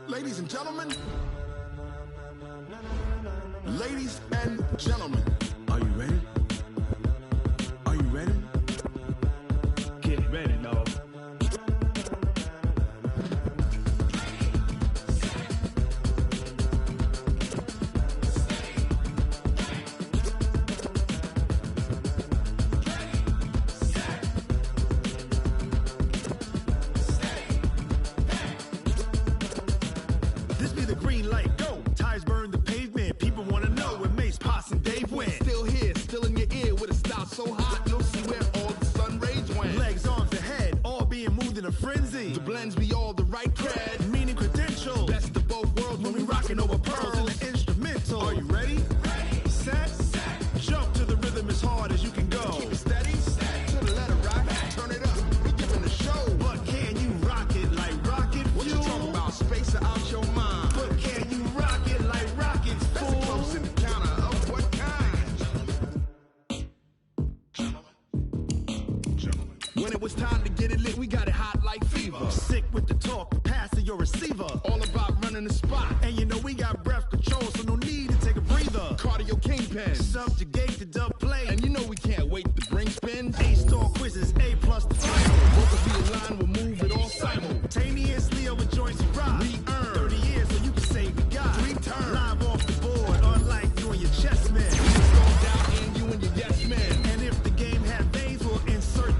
Ladies and gentlemen. Ladies and gentlemen. Are you ready? Are you ready? Get ready, dog. This be the green light, go. Tires burn the pavement. People want to know where Mace, Pops, and Dave went. Still here, still in your ear with a style so hot, you'll see where all the sun rays went. Legs, arms, and head, all being moved in a frenzy. The blends be all the right cred, meaning credentials. Best of both worlds when we rockin' over pearls in the instrumental. Are you ready? Ready. Set. Jump to the rhythm as hard as you can go. Keep it steady. To the letter rock. Turn it up. We giving the show. But can you rock it like rocket fuel? What you talking about? Space it out your mind. But can you rock it like rockets, fool? That's a close encounter of what kind? Gentlemen. When it was time to get it lit, we got it hot like fever. Sick with the talk, passing your receiver. All about running the spot. And you know we got breath control, so no need to take a breather. Cardio kingpin. Subjugate the dub play. And you know we can't wait to bring spins. A-star quizzes, A+ the final. Both of the line will move it all simultaneously over joints and rock. We earn 30 years, so you can say we got 3 turns. Live off the board, unlike you and your chess man. It's going down in you and your yes man. And if the game had veins, we'll insert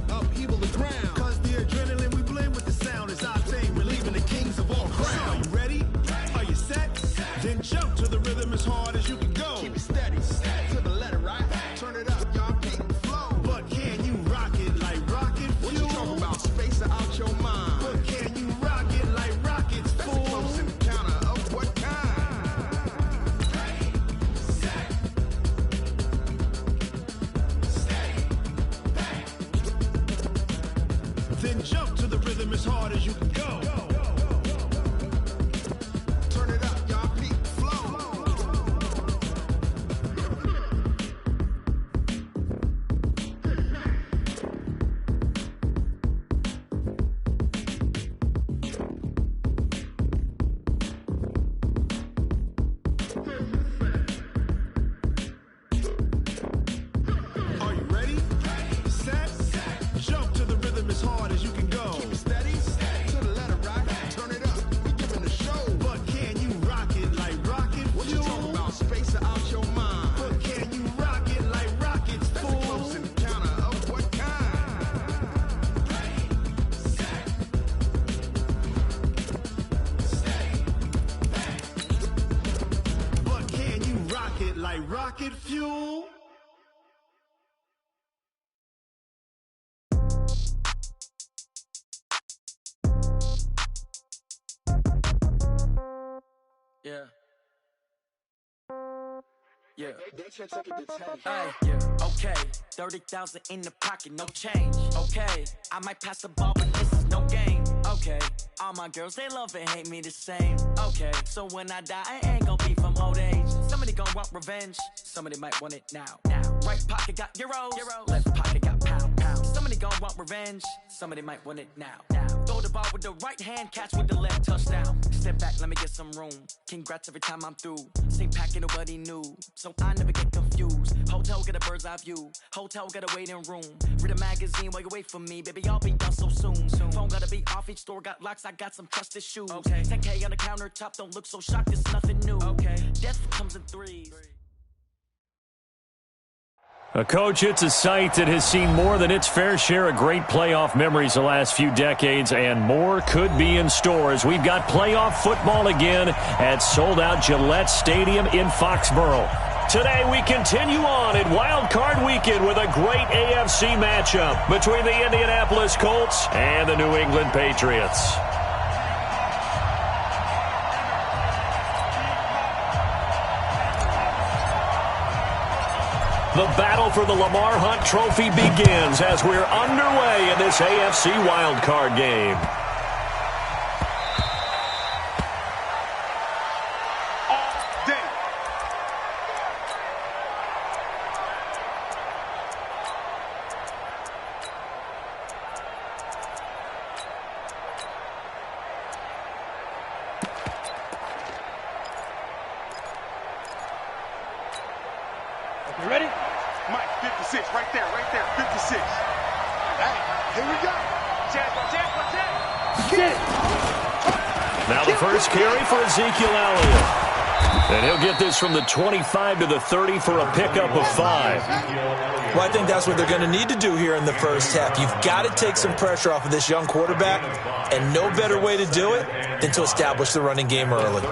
upheaval the ground. Cause the adrenaline we blend with the sound is our thing, relieving the kings of all crowns. So are you ready? Are you set? Then jump to the rhythm as hard as you can go. Keep it steady, to the letter, right? Turn it up, y'all keep the flow. But can you rock it like rocket fuel? What you talking about? Space it out your mind. But can you rock it like rockets, fool? That's a close encounter of what kind? Ready, set, steady, back. Then jump to the rhythm as hard as you can go. Turn it up, y'all peak flow. Are you ready? Set. Jump to the rhythm as hard as you can go. Keep it steady. To the letter rock. Turn it up. We giving the show. But can you rock it like rocket fuel? What you talking about? Space it out your mind. But can you rock it like rockets, fool? That's a close encounter of what kind? Ready, set, steady, back. But can you rock it like rocket fuel? Yeah. Yeah. Hey, yeah. Okay. 30,000 in the pocket, no change. Okay. I might pass the ball, but this is no game. Okay. All my girls, they love and hate me the same. Okay. So when I die, I ain't gonna be from old age. Somebody gonna want revenge. Somebody might want it now. Right pocket got euros. Left pocket got pound. Somebody gonna want revenge. Somebody might want it now. Throw the ball with the right hand, catch with the left, touchdown. Step back, let me get some room. Congrats every time I'm through. Same packet, nobody knew, so I never get confused. Hotel get a bird's eye view. Hotel get a waiting room. Read a magazine while you wait for me, baby. I'll be done so soon. Phone gotta be off. Each store got locks. I got some trusted shoes. Okay. 10K on the countertop. Don't look so shocked. It's nothing new. Okay. Death comes in threes. A coach, it's a site that has seen more than its fair share of great playoff memories the last few decades, and more could be in store as we've got playoff football again at sold-out Gillette Stadium in Foxborough. Today we continue on in Wild Card Weekend with a great AFC matchup between the Indianapolis Colts and the New England Patriots. The battle for the Lamar Hunt Trophy begins as we're underway in this AFC wildcard game. You ready? Mike, 56, right there, 56. Hey, here we go. Get it. Now the first carry for Ezekiel Elliott. And he'll get this from the 25 to the 30 for a pickup of 5. Well, I think that's what they're going to need to do here in the first half. You've got to take some pressure off of this young quarterback, and no better way to do it than to establish the running game early.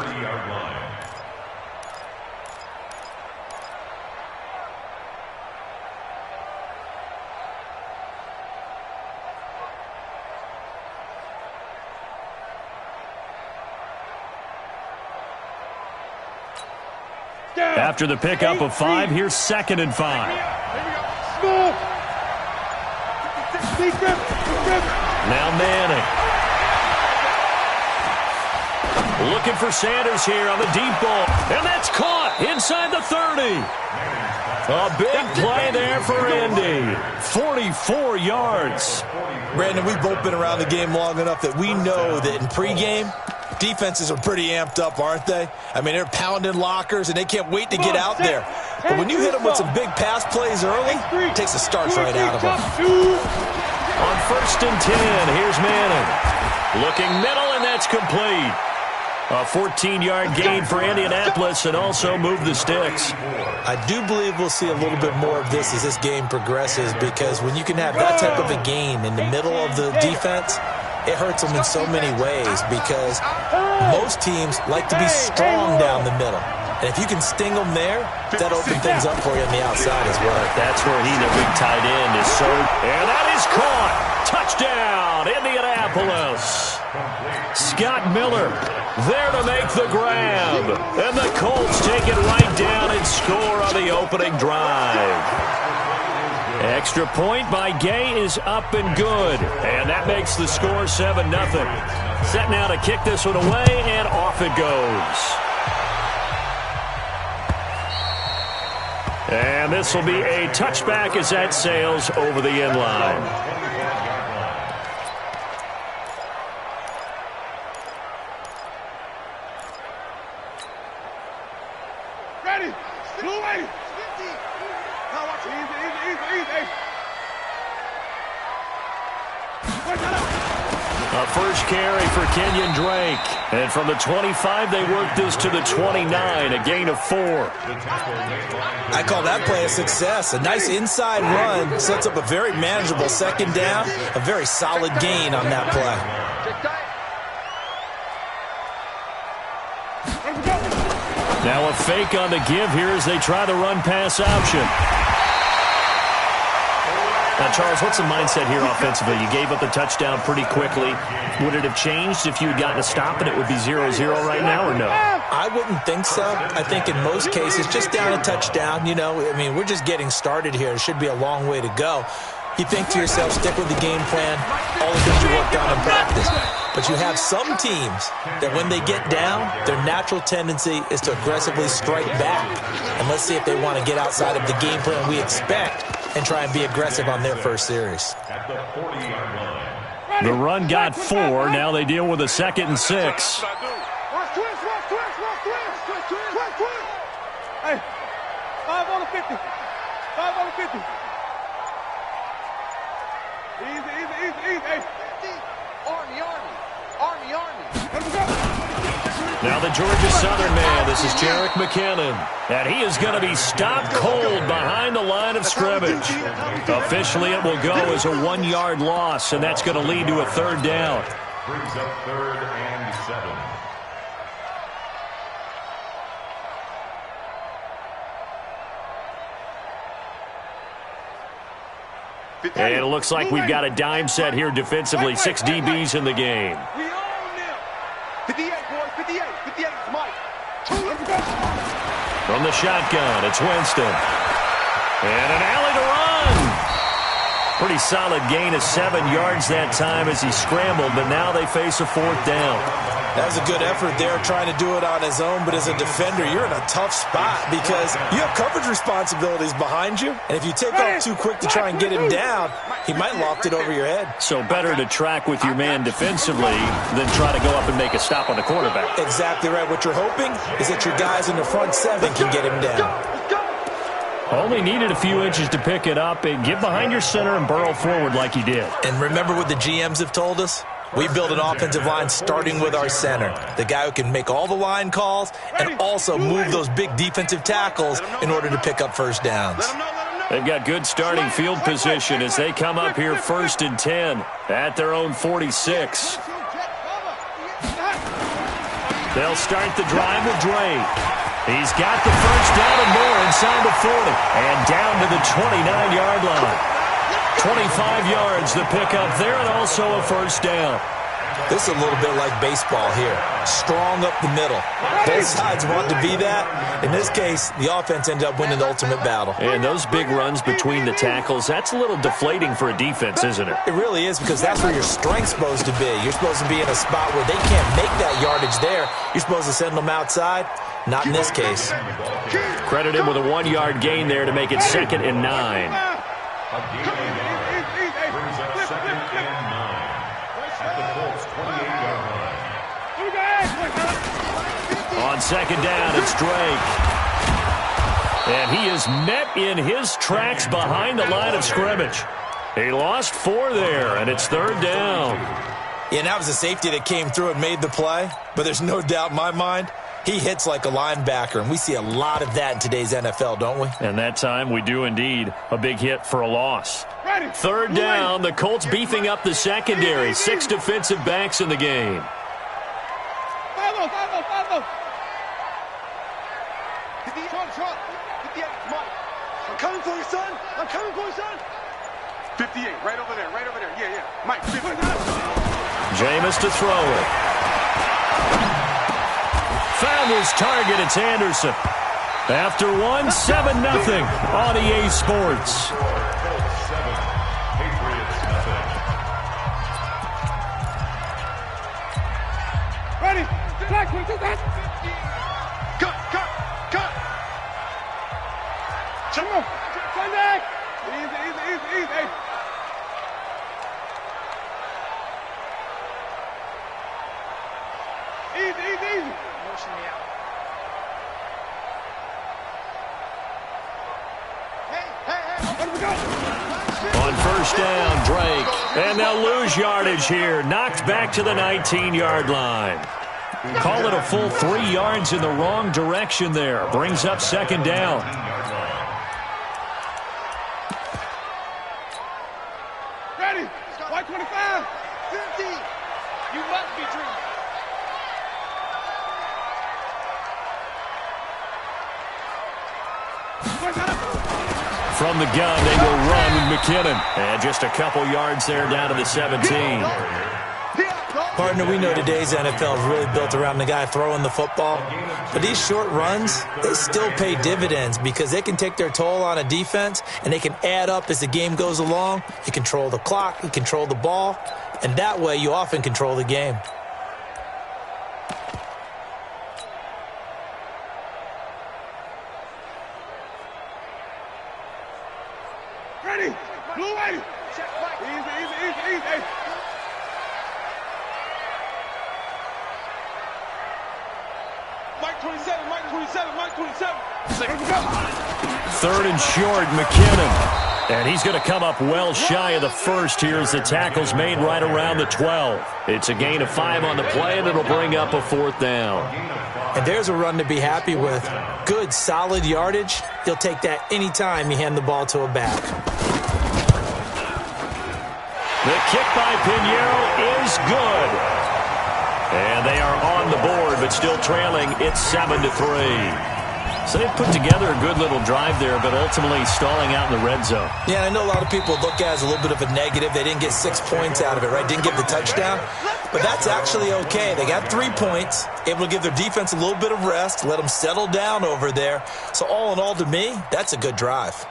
After the pickup of 5, here's 2nd and 5. Now Manning. Looking for Sanders here on the deep ball. And that's caught inside the 30. A big play there for Indy. 44 yards. Brandon, we've both been around the game long enough that we know that in pregame, defenses are pretty amped up, aren't they? I mean, they're pounding lockers, and they can't wait to get out there. But when you hit them with some big pass plays early, it takes the starch right out of them. On 1st and 10, here's Manning. Looking middle, and that's complete. A 14-yard gain for Indianapolis, and also move the sticks. I do believe we'll see a little bit more of this as this game progresses, because when you can have that type of a gain in the middle of the defense, it hurts them in so many ways, because most teams like to be strong down the middle. And if you can sting them there, that opens things up for you on the outside as well. That's where he, the big tight end, is so. And that is caught. Touchdown, Indianapolis. Scott Miller there to make the grab. And the Colts take it right down and score on the opening drive. Extra point by Gay is up and good. And that makes the score 7-0. Set now to kick this one away, and off it goes. And this will be a touchback as that sails over the end line. Ready? Blue way. Now watch it. Easy. A first carry for Kenyon Drake. And from the 25, they work this to the 29, a gain of 4. I call that play a success. A nice inside run sets up a very manageable 2nd down. A very solid gain on that play. Now a fake on the give here as they try the run-pass option. Now, Charles, what's the mindset here offensively? You gave up the touchdown pretty quickly. Would it have changed if you had gotten a stop and it would be 0-0 right now, or no? I wouldn't think so. I think in most cases, just down a touchdown, you know, I mean, we're just getting started here. It should be a long way to go. You think to yourself, stick with the game plan, all the things you worked on in practice. But you have some teams that when they get down, their natural tendency is to aggressively strike back. And let's see if they want to get outside of the game plan we expect and try and be aggressive on their first series. The run got 4. Now they deal with a 2nd and 6. Watch twist. Hey, 5 on the 50. 5 on the 50. Easy. Hey. Army. Now the Georgia Southern man, this is Jerick McKinnon. And he is going to be stopped cold behind the line of scrimmage. Officially, it will go as a 1-yard loss, and that's going to lead to a 3rd down. Brings up 3rd and 7. And it looks like we've got a dime set here defensively. 6 DBs in the game. We own them. 58, boys. 58. 58, Mike. From the shotgun, it's Winston. And an alley to run. Pretty solid gain of 7 yards that time as he scrambled, but now they face a 4th down. That was a good effort there, trying to do it on his own, but as a defender, you're in a tough spot because you have coverage responsibilities behind you, and if you take off too quick to try and get him down, he might loft it over your head. So better to track with your man defensively than try to go up and make a stop on the quarterback. Exactly right. What you're hoping is that your guys in the front seven can get him down. Only needed a few inches to pick it up and get behind your center and burrow forward like he did. And remember what the GMs have told us? We build an offensive line starting with our center, the guy who can make all the line calls and also move those big defensive tackles in order to pick up first downs. They've got good starting field position as they come up here 1st and 10 at their own 46. They'll start the drive with Drake. He's got the first down and more inside the 40 and down to the 29-yard line. 25 yards the pickup there and also a first down. This is a little bit like baseball here. Strong up the middle. Both sides want to be that. In this case, the offense ended up winning the ultimate battle. And those big runs between the tackles, that's a little deflating for a defense, isn't it? It really is, because that's where your strength's supposed to be. You're supposed to be in a spot where they can't make that yardage there. You're supposed to send them outside. Not in this case. Credit him with a 1-yard gain there to make it 2nd and 9. Brings up 2nd and 9 at the Colts 28-yard line. On 2nd down, it's Drake. And he is met in his tracks behind the line of scrimmage. He lost 4 there, and it's 3rd down. Yeah, and that was a safety that came through and made the play. But there's no doubt in my mind, he hits like a linebacker, and we see a lot of that in today's NFL, don't we? And that time we do indeed. A big hit for a loss. 3rd down, the Colts beefing up the secondary. 6 defensive backs in the game. I'm coming for you, son. I'm coming for you, son. 58, right over there, right over there. Yeah, yeah. Mike, 50. Jameis to throw it. Found his target. It's Anderson. After 1, 7-0 on EA Sports. Ready? Black, we do that. Cut. Come on. Sunday. Easy. Easy. Motion me out. Hey. Where do we go? On 1st down, Drake. And they'll lose yardage here. Knocked back to the 19-yard line. Call it a full 3 yards in the wrong direction there. Brings up 2nd down. Ready? White 25. 50. You must be dreaming. From the gun, they will run with McKinnon. And just a couple yards there down to the 17. Partner, we know today's NFL is really built around the guy throwing the football. But these short runs, they still pay dividends because they can take their toll on a defense and they can add up as the game goes along. You control the clock, you control the ball, and that way you often control the game. Ready? Blue way. Easy. Mike 27. 3rd and short, McKinnon. And he's going to come up well shy of the first here as the tackle's made right around the 12. It's a gain of 5 on the play, and it'll bring up a 4th down. And there's a run to be happy with. Good, solid yardage. You'll take that anytime you hand the ball to a back. The kick by Pinheiro is good. And they are on the board, but still trailing. It's 7-3. So they've put together a good little drive there, but ultimately stalling out in the red zone. Yeah, I know a lot of people look at it as a little bit of a negative. They didn't get 6 points out of it, right? Didn't get the touchdown. But that's actually okay. They got 3 points, able to give their defense a little bit of rest, let them settle down over there. So all in all, to me, that's a good drive.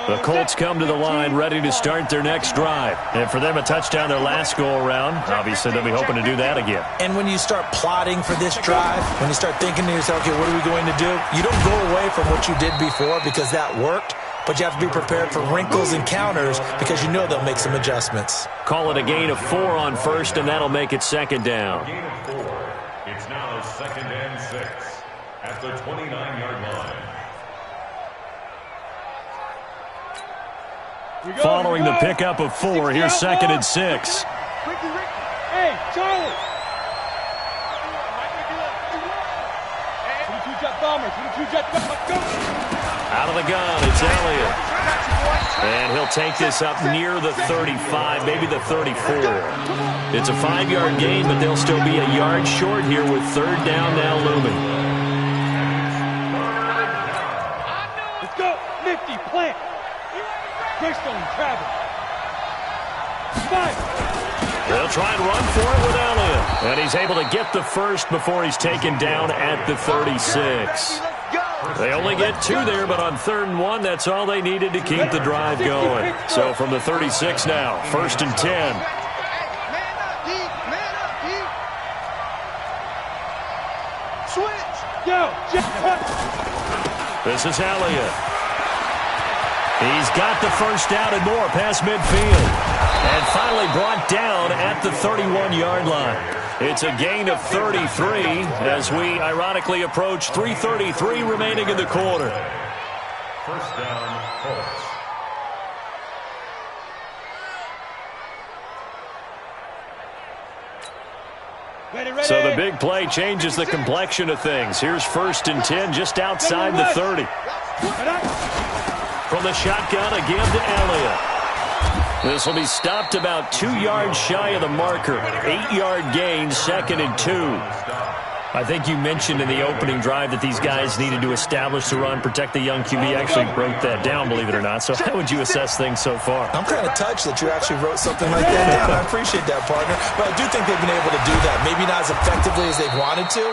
The Colts come to the line ready to start their next drive. And for them, a touchdown their last go-around. Obviously, they'll be hoping to do that again. And when you start plotting for this drive, when you start thinking to yourself, okay, what are we going to do? You don't go away from what you did before because that worked, but you have to be prepared for wrinkles and counters because you know they'll make some adjustments. Call it a gain of 4 on first, and that'll make it second down. Gain of 4. It's now 2nd and 6 at the 29-yard line. Following the pickup of 4, here's 2nd and 6. Hey, Charlie! 22-jet bombers, 22-jet bombers, Out of the gun, it's Elliott. And he'll take this up near the 35, maybe the 34. It's a 5-yard gain, but they'll still be a yard short here with 3rd down now looming. Let's go, Nifty, plant. Keystone, travel. They'll try and run for it with Elliott. And he's able to get the first before he's taken down at the 36. They only get 2 there, but on 3rd and 1, that's all they needed to keep the drive going. So from the 36 now, 1st and 10. This is Elliott. He's got the first down and more past midfield. And finally brought down at the 31-yard line. It's a gain of 33 as we ironically approach 3:33 remaining in the quarter. First down, Colts. So the big play changes the complexion of things. Here's 1st and 10 just outside the 30. From the shotgun again to Elliott. This will be stopped about 2 yards shy of the marker. 8-yard gain, 2nd and 2. I think you mentioned in the opening drive that these guys needed to establish the run, protect the young QB. Actually wrote that down, believe it or not. So how would you assess things so far? I'm kind of touched that you actually wrote something like that down. I appreciate that, partner. But I do think they've been able to do that. Maybe not as effectively as they've wanted to,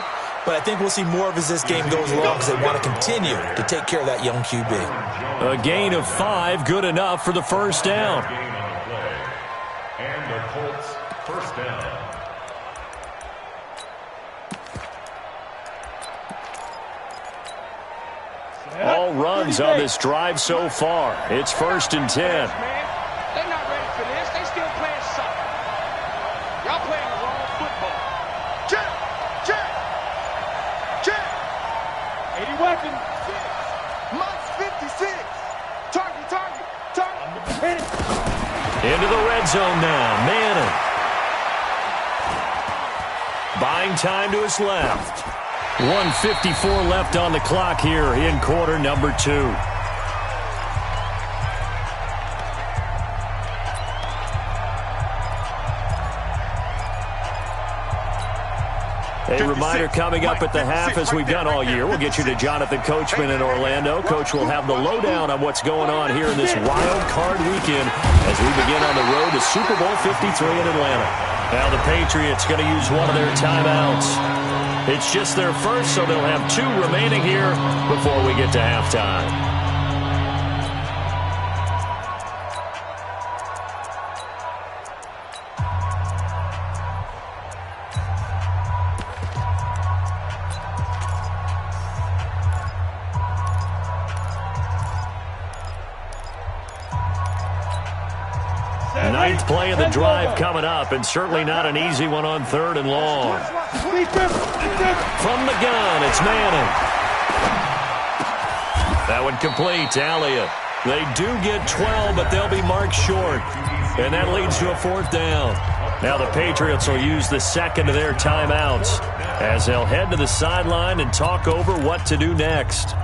but I think we'll see more of as this game goes along because they want to continue to take care of that young QB. A gain of 5, good enough for the first down. And the Colts first down. All runs on this drive so far. It's 1st and 10. They're not ready for this. They still playing soccer. Y'all playing the wrong football. Check! 80 weapons. Mux 56. Target. Into the red zone now. Manning. Buying time to his left. 1:54 left on the clock here in quarter number 2. A reminder coming up at the half, as we've done all year. We'll get you to Jonathan Coachman in Orlando. Coach will have the lowdown on what's going on here in this wild card weekend as we begin on the road to Super Bowl 53 in Atlanta. Now the Patriots going to use one of their timeouts. It's just their first, so they'll have 2 remaining here before we get to halftime. Ninth play of the drive coming up, and certainly not an easy one on 3rd and long. From the gun, it's Manning. That one complete to Elliott. They do get 12, but they'll be marked short, and that leads to a 4th down. Now the Patriots will use the second of their timeouts as they'll head to the sideline and talk over what to do next.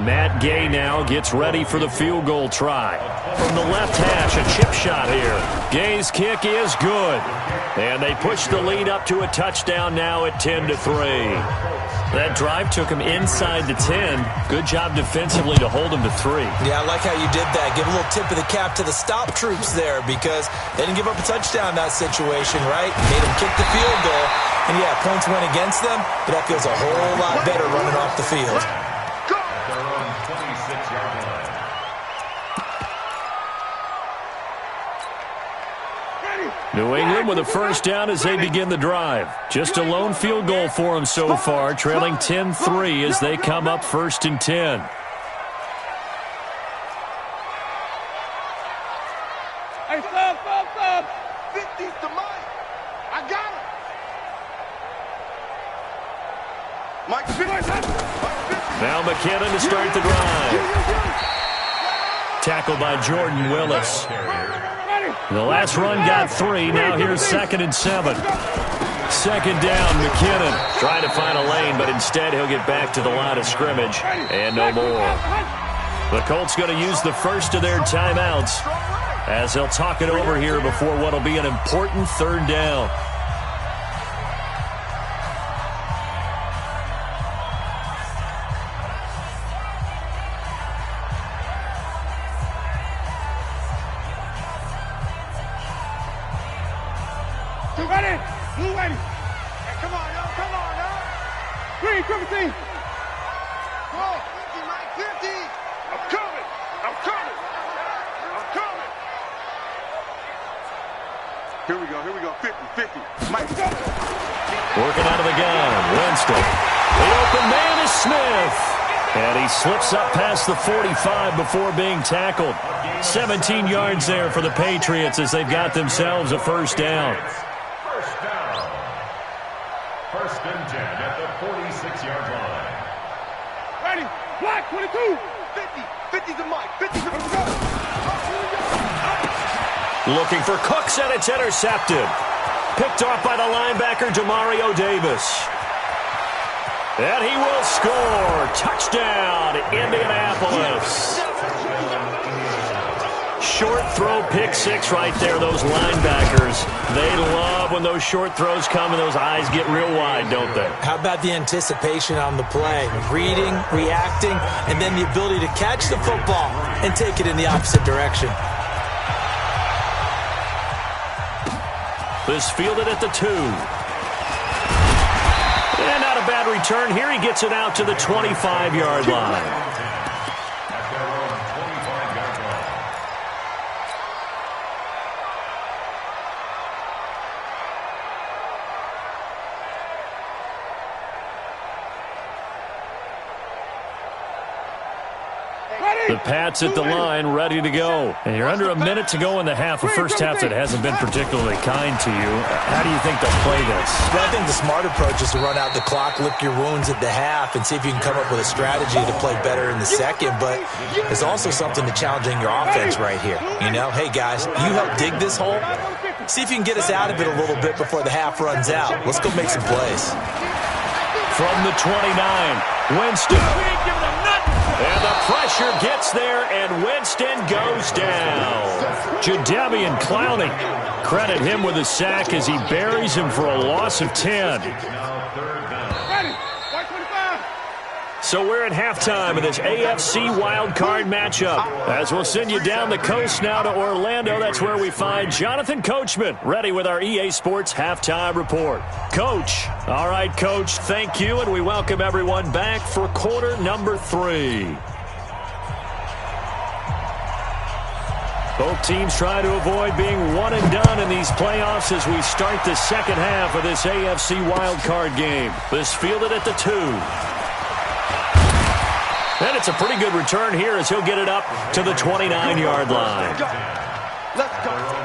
Matt Gay now gets ready for the field goal try. From the left hash, a chip shot here. Gay's kick is good. And they push the lead up to a touchdown now at 10-3. That drive took him inside the 10. Good job defensively to hold him to 3. Yeah, I like how you did that. Give a little tip of the cap to the stop troops there because they didn't give up a touchdown in that situation, right? Made them kick the field goal. And, yeah, points went against them, but that feels a whole lot better running off the field. Their own 26-yard line. New England with a first down as they begin the drive. Just a lone field goal for them so far, trailing 10-3 as they come up 1st and 10. Hey, stop. 50's to Mike. I got him. Mike 50. Now McKinnon to start the drive. Tackled by Jordan Willis. The last run got 3. Now here's 2nd and 7. 2nd down, McKinnon trying to find a lane, but instead he'll get back to the line of scrimmage and no more. The Colts going to use the first of their timeouts as they'll talk it over here before what will be an important 3rd down. Blue ready. Hey, come on, now. Green, triple team. Go, 50, Mike, 50. I'm coming. Here we go. 50. Mike, go. Working out of the gun, Winston. The open man is Smith. And he slips up past the 45 before being tackled. 17 yards there for the Patriots as they've got themselves a first down. First and 10 at the 46-yard line. Ready, black, 22. 50 to Mike, 50 to go. Looking for Cooks, and it's intercepted. Picked off by the linebacker, Demario Davis. And he will score. Touchdown, Indianapolis. Short throw, pick 6 right there. Those linebackers, they love when those short throws come and those eyes get real wide, don't they? How about the anticipation on the play? Reading, reacting, and then the ability to catch the football and take it in the opposite direction. This fielded at the 2. And not a bad return here. He gets it out to the 25-yard line. The Pats at the line, ready to go. And you're under a minute to go in the half. A first half that hasn't been particularly kind to you. How do you think they'll play this? Well, I think the smart approach is to run out the clock, lick your wounds at the half, and see if you can come up with a strategy to play better in the second. But there's also something to challenging your offense right here. You know, hey, guys, you help dig this hole. See if you can get us out of it a little bit before the half runs out. Let's go make some plays. From the 29, Winston. And the pressure gets there, and Winston goes down. Jadeveon Clowney. Credit him with a sack as he buries him for a loss of 10. So we're at halftime of this AFC wildcard matchup. As we'll send you down the coast now to Orlando, that's where we find Jonathan Coachman, ready with our EA Sports Halftime Report. Coach. All right, Coach, thank you, and we welcome everyone back for quarter number 3. Both teams try to avoid being one and done in these playoffs as we start the second half of this AFC wildcard game. This fielded at the 2. And it's a pretty good return here as he'll get it up to the 29-yard line. Let's go.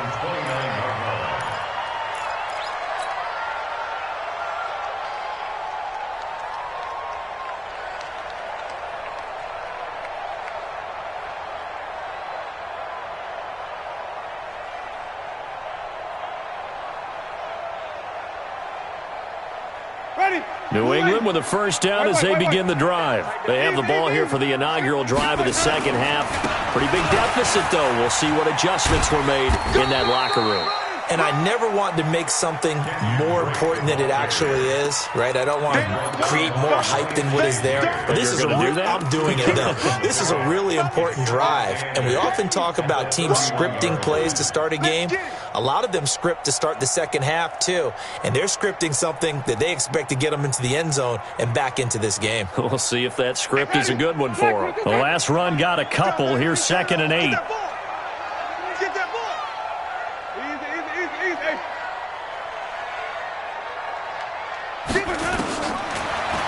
New England with a first down as they begin the drive. They have the ball here for the inaugural drive of the second half. Pretty big deficit, though. We'll see what adjustments were made in that locker room. and I never want to make something more important than it actually is, right? I don't want to create more hype than what is there. But this is I'm doing it, though. This is a really important drive, and we often talk about teams scripting plays to start a game. A lot of them script to start the second half, too, and they're scripting something that they expect to get them into the end zone and back into this game. We'll see if that script is a good one for them. The last run got a couple. Here's 2nd and 8.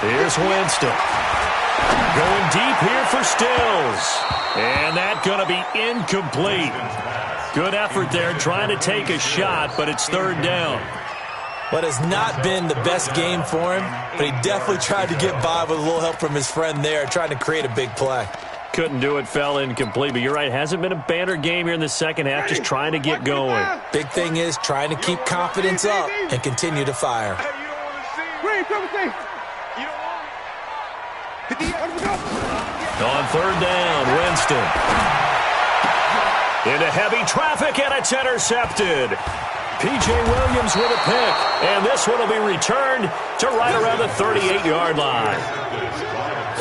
Here's Winston. Going deep here for Stills. And that's going to be incomplete. Good effort there trying to take a shot, but it's 3rd down. But it's not been the best game for him, but he definitely tried to get by with a little help from his friend there, trying to create a big play. Couldn't do it, fell incomplete, but you're right, hasn't been a banner game here in the second half, just trying to get going. Big thing is trying to keep confidence up and continue to fire. On 3rd down, Winston. Into heavy traffic, and it's intercepted. P.J. Williams with a pick, and this one will be returned to right around the 38-yard line.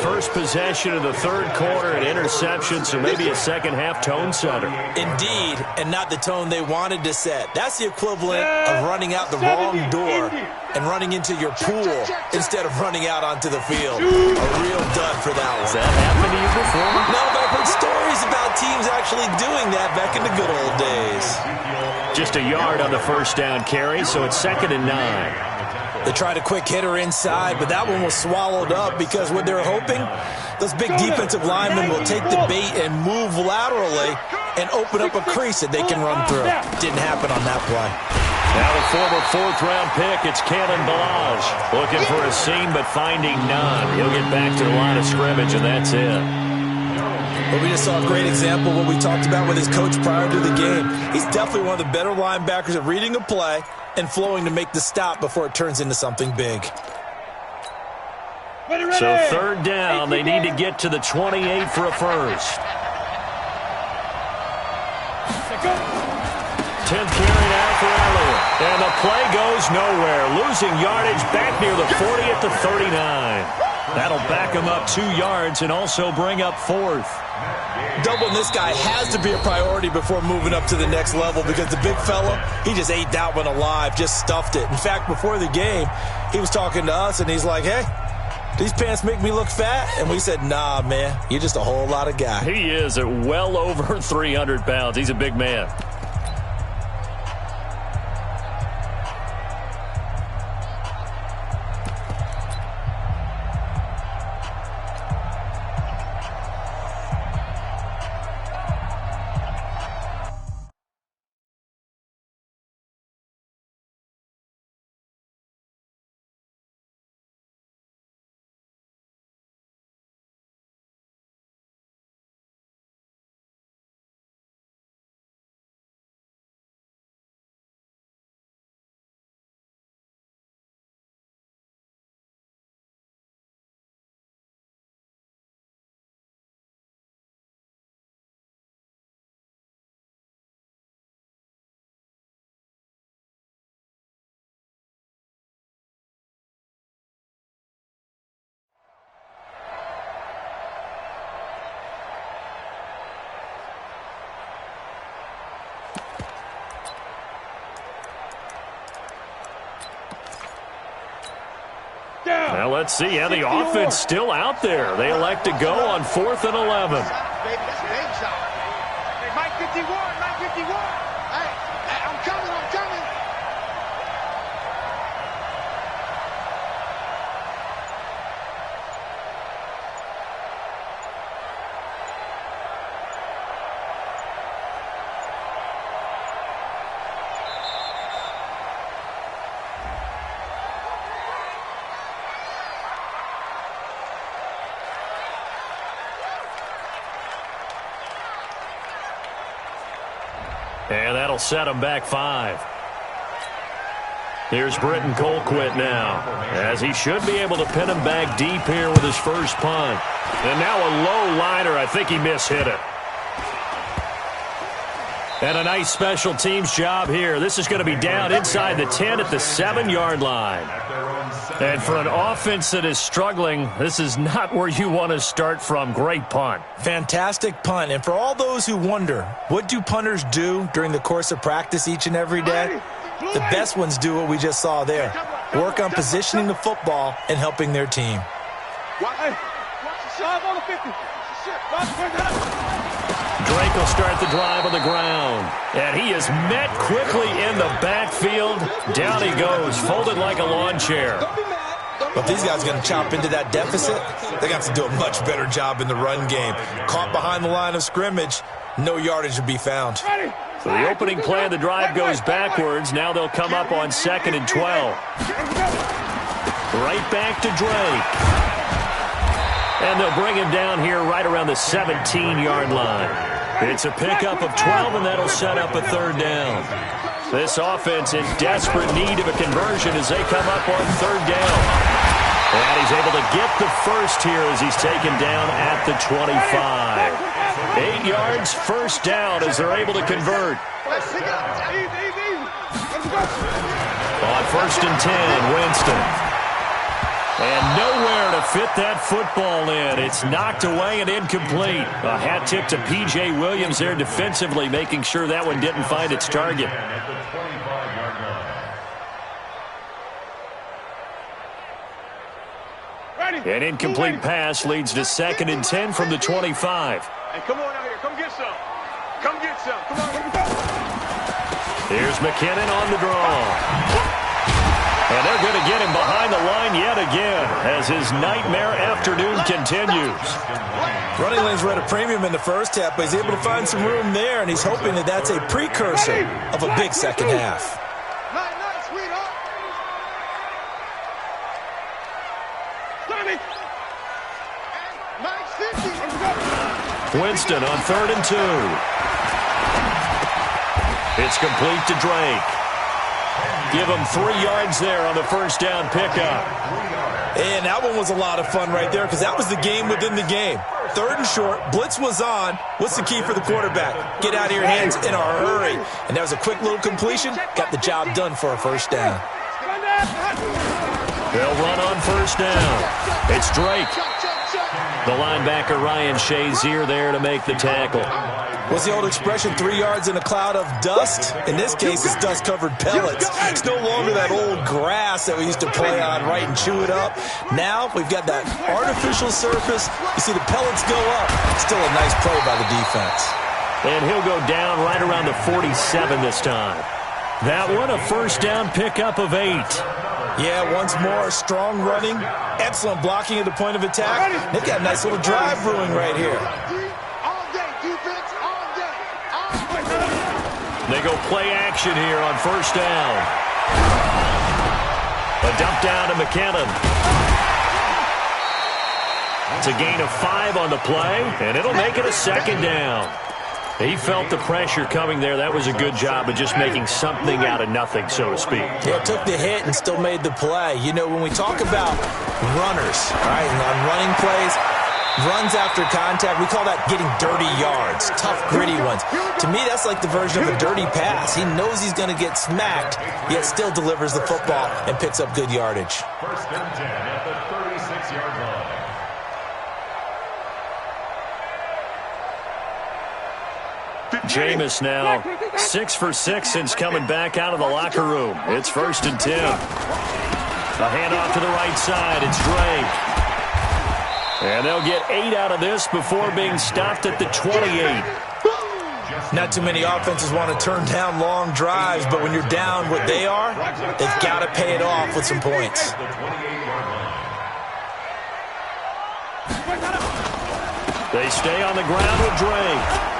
First possession of the 3rd quarter, an interception, so maybe a second-half tone setter. Indeed, and not the tone they wanted to set. That's the equivalent of running out the wrong door and running into your pool instead of running out onto the field. A real dud for that one. Has that happened to you before? No, but I've heard stories about teams actually doing that back in the good old days. Just a yard on the first down carry, so it's 2nd and 9. They tried a quick hitter inside, but that one was swallowed up because what they're hoping, those big defensive linemen will take the bait and move laterally and open up a crease that they can run through. Didn't happen on that play. Now the former 4th-round pick, it's Kalen Balazs. Looking for a seam, but finding none. He'll get back to the line of scrimmage, and that's it. But we just saw a great example of what we talked about with his coach prior to the game. He's definitely one of the better linebackers at reading a play and flowing to make the stop before it turns into something big. So 3rd down, they need to get to the 28 for a first. 10th carry now for Elliott. And the play goes nowhere. Losing yardage back near the 40 at the 39. That'll back him up 2 yards and also bring up 4th. Doubling this guy has to be a priority before moving up to the next level because the big fella, he just ate that one alive, just stuffed it. In fact, before the game, he was talking to us, and he's like, hey, these pants make me look fat? And we said, nah, man, you're just a whole lot of guy. He is at well over 300 pounds. He's a big man. Well, let's see. Yeah, the offense still out there. They elect to go on 4th and 11. Baby, that's a baby shot. Hey, Mike 51, Mike 51. Hey, I'm coming, I'm coming. And that'll set him back 5. Here's Britton Colquitt now, as he should be able to pin him back deep here with his first punt. And now a low liner. I think he mishit it. And a nice special teams job here. This is going to be down inside the 10 at the 7-yard line. And for an offense that is struggling, this is not where you want to start from. Great punt. Fantastic punt. And for all those who wonder, what do punters do during the course of practice each and every day? The best ones do what we just saw there. Work on positioning the football and helping their team. Drake will start the drive on the ground. And he is met quickly in the backfield. Down he goes, folded like a lawn chair. But if these guys are going to chop into that deficit, they got to do a much better job in the run game. Caught behind the line of scrimmage, no yardage to be found. So the opening play of the drive goes backwards. Now they'll come up on 2nd and 12. Right back to Drake. And they'll bring him down here right around the 17-yard line. It's a pickup of 12, and that'll set up a 3rd down. This offense in desperate need of a conversion as they come up on 3rd down. And he's able to get the first here as he's taken down at the 25. 8 yards, 1st down as they're able to convert. On 1st and 10, Winston. And nowhere to fit that football in. It's knocked away and incomplete. A hat tip to P.J. Williams there defensively, making sure that one didn't find its target. An incomplete pass leads to 2nd and 10 from the 25. Hey, come on out here. Come get some. Come get some. Come on. Here's McKinnon on the draw. And they're going to get him behind the line yet again as his nightmare afternoon continues. Running lanes were at a premium in the first half, but he's able to find some room there, and he's hoping that that's a precursor of a big second half. Winston on 3rd and 2. It's complete to Drake. Give him 3 yards there on the 1st down pickup. And that one was a lot of fun right there because that was the game within the game. 3rd and short, blitz was on. What's the key for the quarterback? Get out of your hands in a hurry. And that was a quick little completion. Got the job done for a 1st down. They'll run on 1st down. It's Drake. The linebacker Ryan Shazier there to make the tackle. What's the old expression, 3 yards in a cloud of dust? In this case, it's dust-covered pellets. It's no longer that old grass that we used to play on, right, and chew it up. Now we've got that artificial surface. You see the pellets go up. Still a nice play by the defense. And he'll go down right around the 47 this time. That one, a 1st down pickup of 8. Yeah, once more, strong running, excellent blocking at the point of attack. They've got a nice little drive brewing right here. They go play action here on 1st down. A dump down to McKinnon. It's a gain of 5 on the play, and it'll make it a 2nd down. He felt the pressure coming there. That was a good job of just making something out of nothing, so to speak. Yeah, took the hit and still made the play. You know, when we talk about runners, right, and on running plays, runs after contact, we call that getting dirty yards, tough, gritty ones. To me, that's like the version of a dirty pass. He knows he's going to get smacked, yet still delivers the football and picks up good yardage. 1st and 10 at the 36-yard line. Jameis now 6 for 6 since coming back out of the locker room. It's 1st and 10. A handoff to the right side. It's Drake. And they'll get 8 out of this before being stopped at the 28. Not too many offenses want to turn down long drives, but when you're down what they are, they've got to pay it off with some points. They stay on the ground with Drake.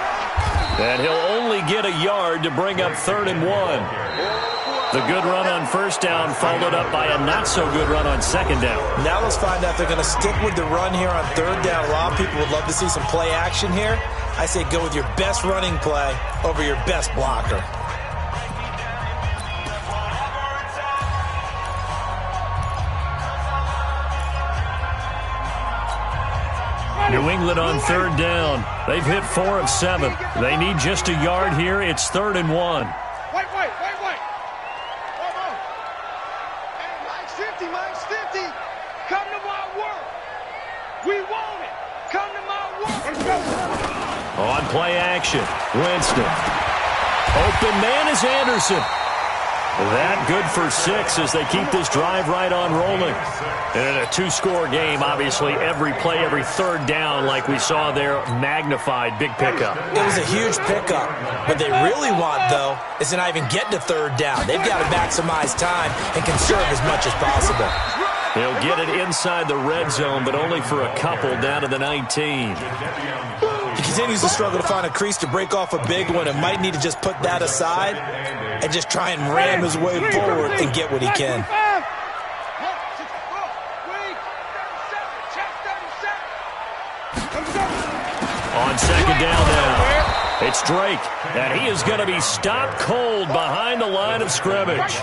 And he'll only get a yard to bring up 3rd and 1. The good run on 1st down followed up by a not-so-good run on 2nd down. Now let's find out if they're going to stick with the run here on 3rd down. A lot of people would love to see some play action here. I say go with your best running play over your best blocker. New England on third down. They've hit 4 of 7. They need just a yard here. It's 3rd and 1. Wait. Hey, Mike's 50. Come to my work. We want it. Come to my work. Let's go. On play action, Winston. Open man is Anderson. That good for 6 as they keep this drive right on rolling. And in a 2-score game, obviously, every play, every third down, like we saw there, magnified, big pickup. It was a huge pickup. What they really want, though, is to not even get to third down. They've got to maximize time and conserve as much as possible. They'll get it inside the red zone, but only for a couple down to the 19. He continues to struggle to find a crease to break off a big one and might need to just put that aside and just try and ram his way forward and get what he can. On second down now, it's Drake, and he is going to be stopped cold behind the line of scrimmage.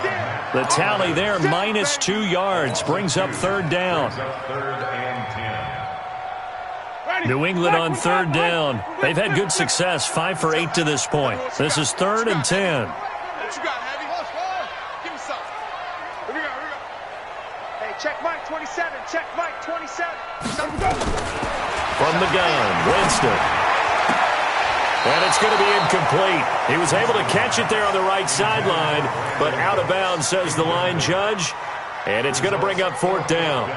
The tally there, -2 yards, brings up 3rd down. New England on 3rd down. They've had good success, 5 for 8 to this point. This is 3rd and 10. What you got, Heavy? Give me some. Here we go. Hey, check Mike 27. Check Mike 27. From the gun, Winston. And it's going to be incomplete. He was able to catch it there on the right sideline, but out of bounds, says the line judge. And it's going to bring up 4th down.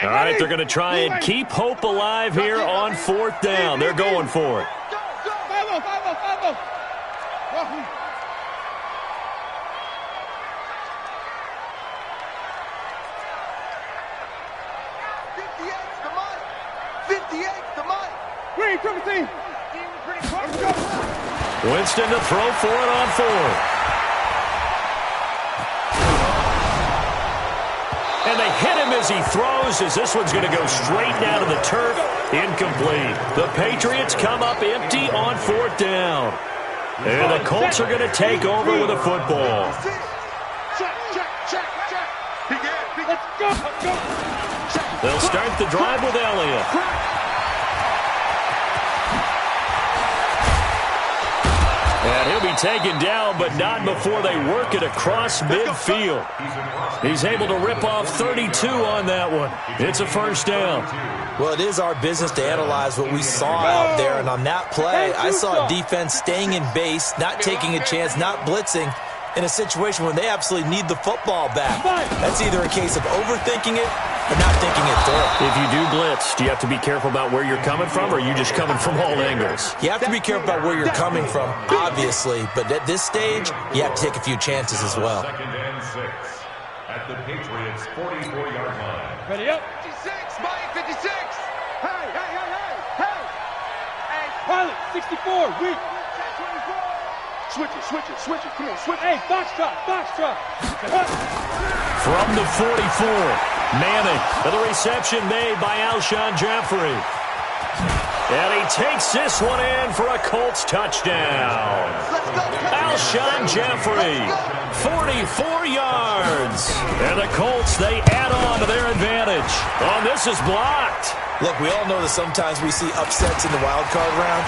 All right, they're going to try and keep hope alive here on 4th down. They're going for it. Winston to throw for it on 4th. And they hit him as he throws, as this one's going to go straight down to the turf. Incomplete. The Patriots come up empty on 4th down. And the Colts are going to take over with a football. They'll start the drive with Elliott. And he'll be taken down, but not before they work it across midfield. He's able to rip off 32 on that one. It's a 1st down. Well, it is our business to analyze what we saw out there, and on that play, I saw defense staying in base, not taking a chance, not blitzing, in a situation where they absolutely need the football back. That's either a case of overthinking it or not thinking it through. If you do blitz, do you have to be careful about where you're coming from, or are you just coming from all angles? You have to be careful about where you're coming from, obviously, but at this stage, you have to take a few chances as well. 2nd and 6 at the Patriots' 44-yard line. Ready up. 56, Mike, 56. Hey. Pilot, 64, weak. Switch it. Come on, switch. Hey, box drop. From the 44, Manning, and the reception made by Alshon Jeffrey. And he takes this one in for a Colts touchdown. Alshon Jeffrey, 44 yards. And the Colts, they add on to their advantage. Oh, this is blocked. Look, we all know that sometimes we see upsets in the wild card round.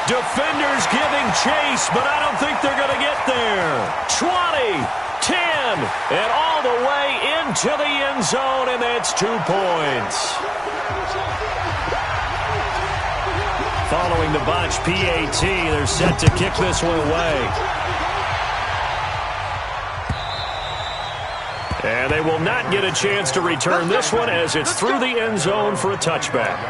Defenders giving chase, but I don't think they're going to get there. 20, 10, and all the way into the end zone, and that's 2 points. Following the botch PAT, they're set to kick this one away. And they will not get a chance to return this one as it's through the end zone for a touchback.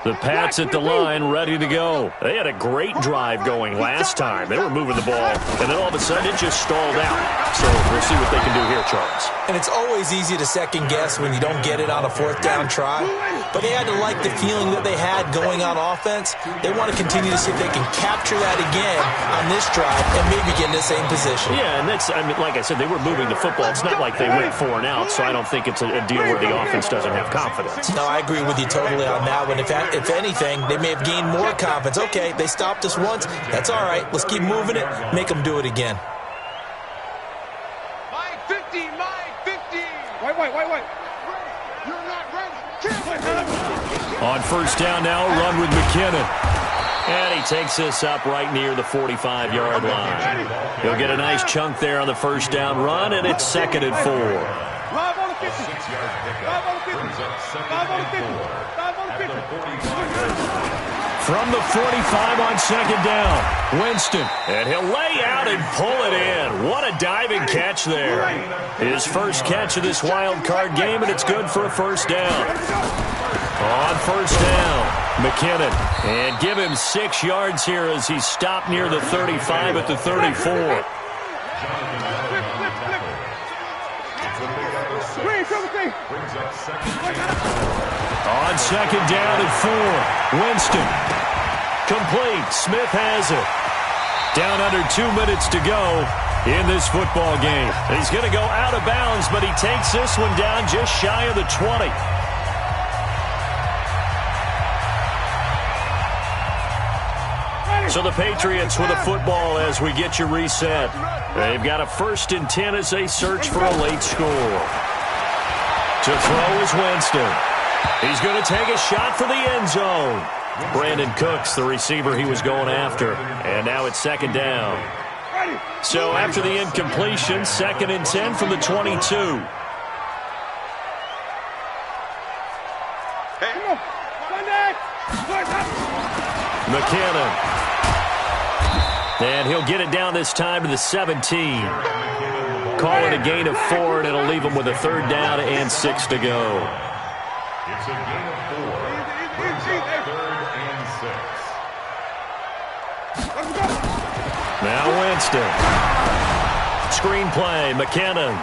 The Pats at the line, ready to go. They had a great drive going last time. They were moving the ball, and then all of a sudden it just stalled out. So we'll see what they can do here, Charles. And it's always easy to second guess when you don't get it on a 4th down try. but they had to like the feeling that they had going on offense. They want to continue to see if they can capture that again on this drive and maybe get in the same position. Yeah, and that's, I mean, like I said, they were moving the football. It's not like they went 4 and out, so I don't think it's a deal where the offense doesn't have confidence. No, I agree with you totally on that one. If anything, they may have gained more confidence. Okay, they stopped us once. That's all right. Let's keep moving it. Make them do it again. My 50, my 50. Wait. You're not ready. On first down now, run with McKinnon. And he takes this up right near the 45-yard line. He'll get a nice chunk there on the first down run, and it's 2nd and 4. Live on the 50. Live on the 50. Live on the 50. Live on the 50. From the 45 on 2nd down, Winston. And he'll lay out and pull it in. What a diving catch there. His first catch of this wild card game, and it's good for a first down. On first down, McKinnon. And give him 6 yards here as he stopped near the 35 at the 34. On 2nd down and 4, Winston. Complete. Smith has it. Down under 2 minutes to go in this football game. He's going to go out of bounds, but he takes this one down just shy of the 20. So the Patriots with a football as we get you reset. They've got a 1st and 10 as they search for a late score. To throw is Winston. He's going to take a shot for the end zone. Brandon Cooks, the receiver he was going after. And now it's 2nd down. So after the incompletion, 2nd and 10 from the 22. McKinnon. And he'll get it down this time to the 17. Call it a gain of 4, and it'll leave him with a 3rd down and 6 to go. It's a gain of 4. 3rd and 6. Now Winston. Screenplay, McKinnon.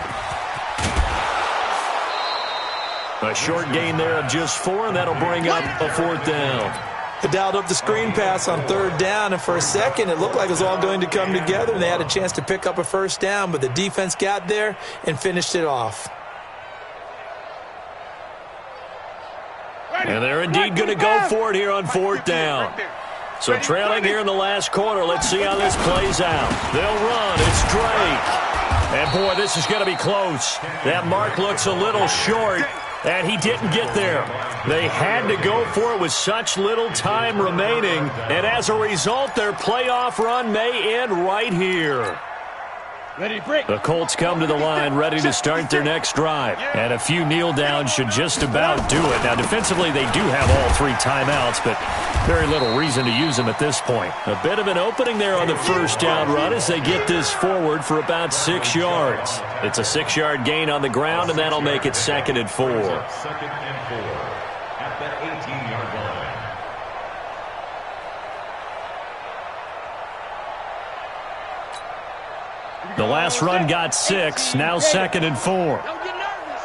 A short gain there of just 4, and that'll bring up a 4th down. They dialed up the screen pass on 3rd down, and for a second it looked like it was all going to come together, and they had a chance to pick up a 1st down, but the defense got there and finished it off. And they're indeed going to go for it here on 4th down. So trailing here in the last quarter, let's see how this plays out. They'll run. It's Drake. And, boy, this is going to be close. That mark looks a little short, and he didn't get there. They had to go for it with such little time remaining, and as a result, their playoff run may end right here. The Colts come to the line ready to start their next drive. And a few kneel downs should just about do it. Now, defensively, they do have all 3 timeouts, but very little reason to use them at this point. A bit of an opening there on the first down run as they get this forward for about 6 yards. It's a 6-yard gain on the ground, and that'll make it 2nd and 4. 2nd and 4 at the 18-yard line. The last run got 6, now 2nd and 4. Don't get nervous.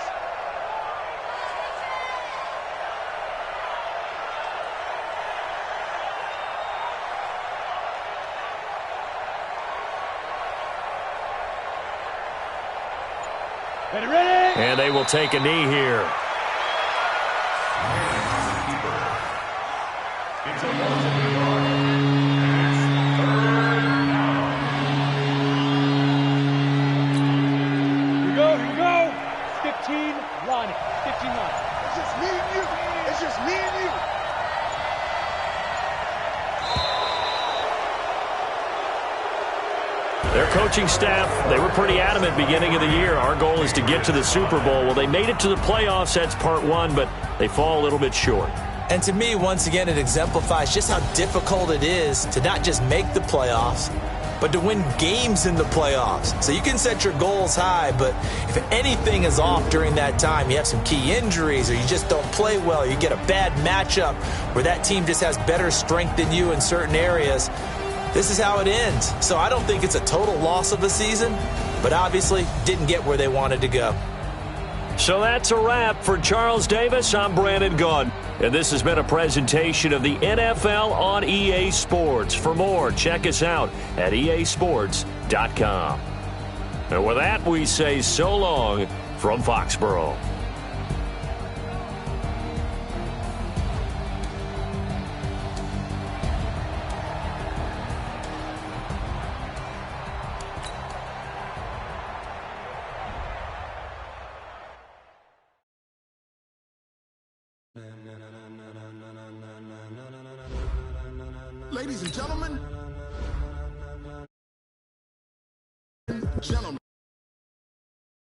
Ready? And they will take a knee here. It's a multiple yard. Here we go. 15 line. 15 line. It's just me and you. It's just me and you. Their coaching staff, they were pretty adamant beginning of the year. Our goal is to get to the Super Bowl. Well, they made it to the playoffs. That's part 1, but they fall a little bit short. And to me, once again, it exemplifies just how difficult it is to not just make the playoffs, but to win games in the playoffs. So you can set your goals high, but if anything is off during that time, you have some key injuries or you just don't play well, you get a bad matchup where that team just has better strength than you in certain areas, this is how it ends. So I don't think it's a total loss of a season, but obviously didn't get where they wanted to go. So that's a wrap for Charles Davis. I'm Brandon Gaudin. And this has been a presentation of the NFL on EA Sports. For more, check us out at easports.com. And with that, we say so long from Foxborough. Ladies and gentlemen.